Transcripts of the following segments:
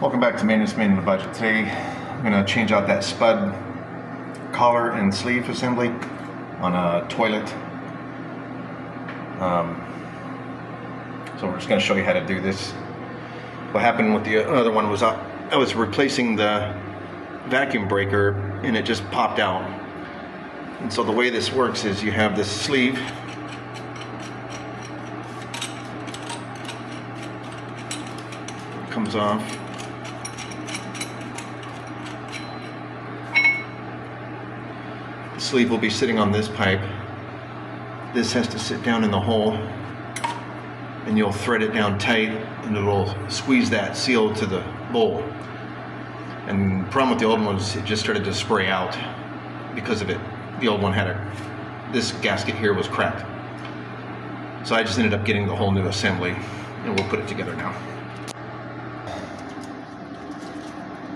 Welcome back to Maintenance Made in the Budget. Today I'm going to change out that spud collar and sleeve assembly on a toilet. So we're just going to show you how to do this. What happened with the other one was I was replacing the vacuum breaker and it just popped out. And so the way this works is you have this sleeve. It comes off. The sleeve will be sitting on this pipe. This has to sit down in the hole, and you'll thread it down tight and it'll squeeze that seal to the bowl. And the problem with the old one was it just started to spray out because of it. The old one had this gasket here was cracked. So I just ended up getting the whole new assembly, and we'll put it together now.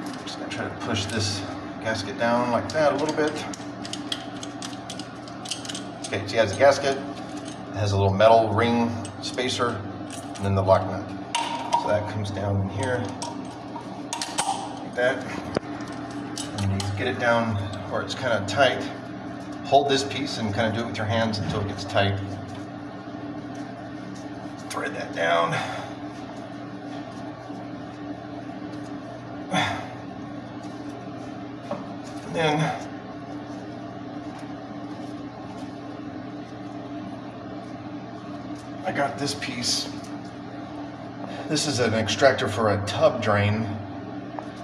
I'm just gonna try to push this gasket down like that a little bit. Okay, so he has a gasket, it has a little metal ring spacer, and then the lock nut. So that comes down in here, like that. And you get it down where it's kind of tight. Hold this piece and kind of do it with your hands until it gets tight. Thread that down. And then I got this piece. This is an extractor for a tub drain,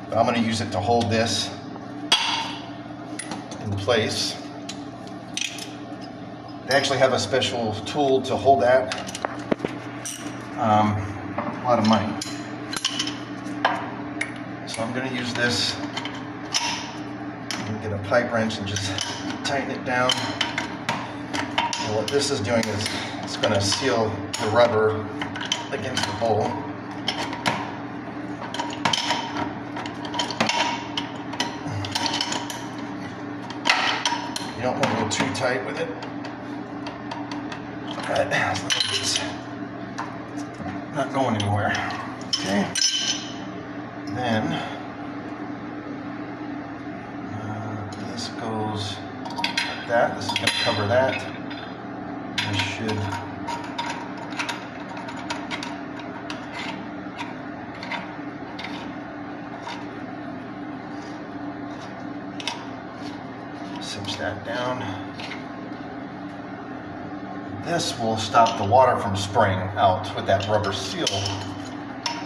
but I'm going to use it to hold this in place. They actually have a special tool to hold that. A lot of money. So I'm going to use this. I'm going to get a pipe wrench and just tighten it down. And what this is doing is it's going to seal the rubber against the bowl. You don't want to go too tight with it. But as long as it's not going anywhere. Okay. Then this goes like that. This is going to cover that. This should cinch that down. This will stop the water from spraying out with that rubber seal,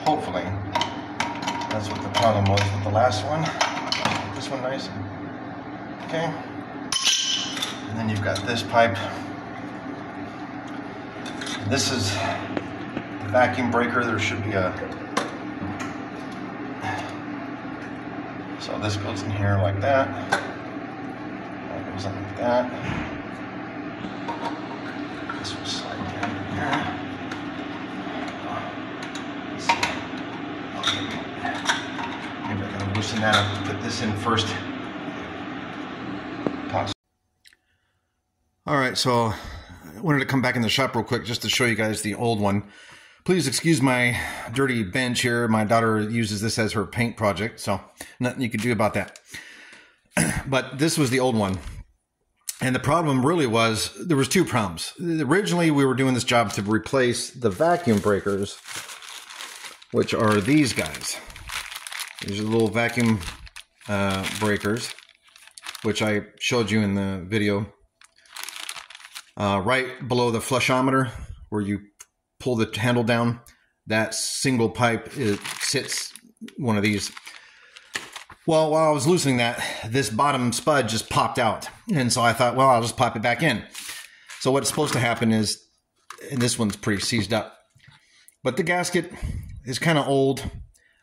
hopefully. That's what the problem was with the last one. Get this one nice and okay. And then you've got this pipe. This is the vacuum breaker. There should be a... So this goes in here like that. That goes in like that. This will slide down in here. Maybe I can loosen that up and put this in first. Alright, so I wanted to come back in the shop real quick just to show you guys the old one. Please excuse my dirty bench here. My daughter uses this as her paint project, so nothing you can do about that. But this was the old one. And the problem really was, there was two problems. Originally, we were doing this job to replace the vacuum breakers, which are these guys. These are the little vacuum breakers, which I showed you in the video. Right below the flushometer, where you pull the handle down, that single pipe, it sits one of these. Well, while I was loosening that, this bottom spud just popped out. And so I thought, well, I'll just pop it back in. So what's supposed to happen is, and this one's pretty seized up, but the gasket is kind of old.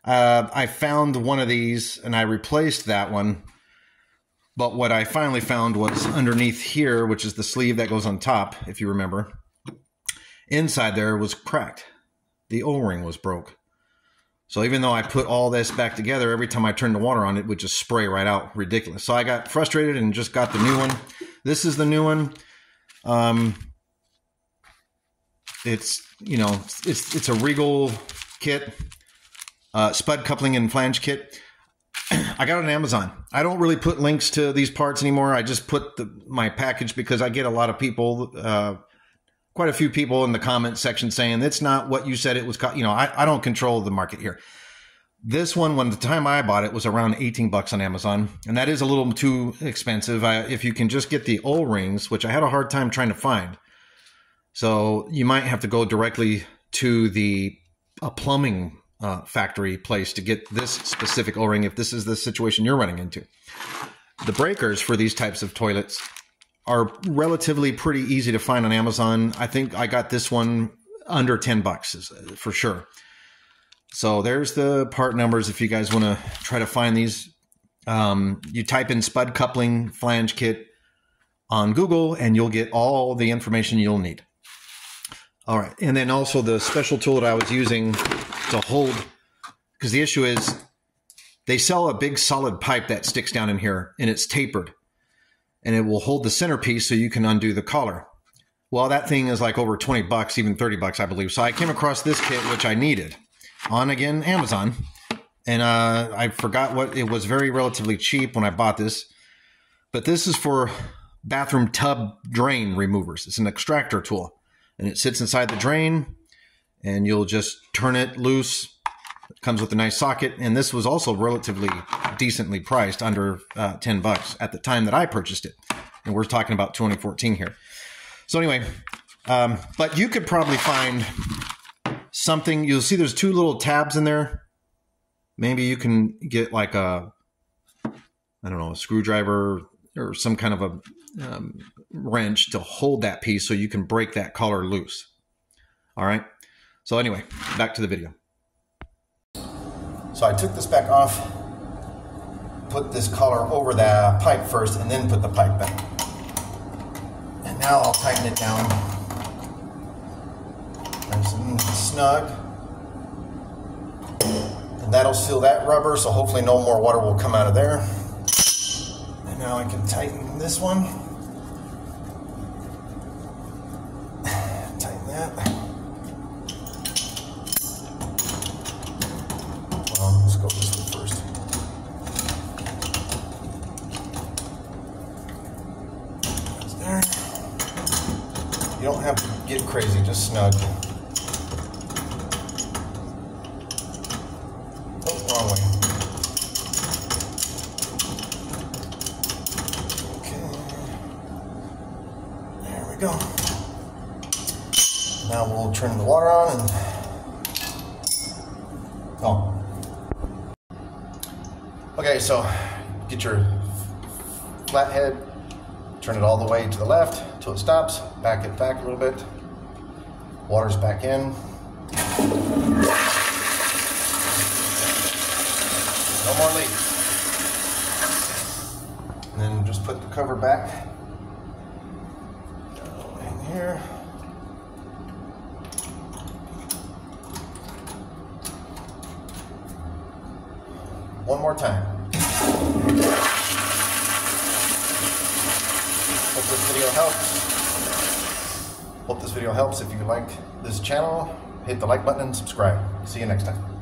I found one of these and I replaced that one. But what I finally found was underneath here, which is the sleeve that goes on top, if you remember. Inside there was cracked. The O-ring was broke. So even though I put all this back together, every time I turned the water on, it would just spray right out. Ridiculous. So I got frustrated and just got the new one. This is the new one. It's, you know, it's a Regal kit. spud coupling and flange kit. I got it on Amazon. I don't really put links to these parts anymore. I just put my package because I get a lot of people, quite a few people in the comment section saying it's not what you said it was. You know, I don't control the market here. This one, when the time I bought it, was around 18 bucks on Amazon, and that is a little too expensive. If you can just get the O-rings, which I had a hard time trying to find, so you might have to go directly to a plumbing factory place to get this specific O-ring if this is the situation you're running into. The breakers for these types of toilets are relatively pretty easy to find on Amazon. I think I got this one under 10 bucks for sure. So there's the part numbers if you guys want to try to find these. You type in spud coupling flange kit on Google and you'll get all the information you'll need. All right. And then also the special tool that I was using to hold, because the issue is they sell a big solid pipe that sticks down in here and it's tapered and it will hold the centerpiece so you can undo the collar. Well, that thing is like over 20 bucks, even 30 bucks, I believe. So I came across this kit, which I needed on, again, Amazon. And I forgot what, it was very relatively cheap when I bought this. But this is for bathroom tub drain removers. It's an extractor tool. And it sits inside the drain. And you'll just turn it loose. It comes with a nice socket. And this was also relatively decently priced, under 10 bucks at the time that I purchased it. And we're talking about 2014 here. So anyway, but you could probably find something. You'll see there's two little tabs in there. Maybe you can get like a, I don't know, a screwdriver or some kind of a wrench to hold that piece so you can break that collar loose. All right. So anyway, back to the video. So I took this back off, put this collar over the pipe first, and then put the pipe back. And now I'll tighten it down. Nice and snug. And that'll seal that rubber, so hopefully no more water will come out of there. And now I can tighten this one. Tighten that. Well, let's go this one first. That's there. You don't have to get crazy, just snug. Oh, wrong way. Okay. There we go. Now we'll turn the water on and... Oh. Okay, so get your flathead, turn it all the way to the left until it stops, back it back a little bit, water's back in. No more leak. And then just put the cover back in here. One more time. Hope this video helps. Hope this video helps. If you like this channel, hit the like button and subscribe. See you next time.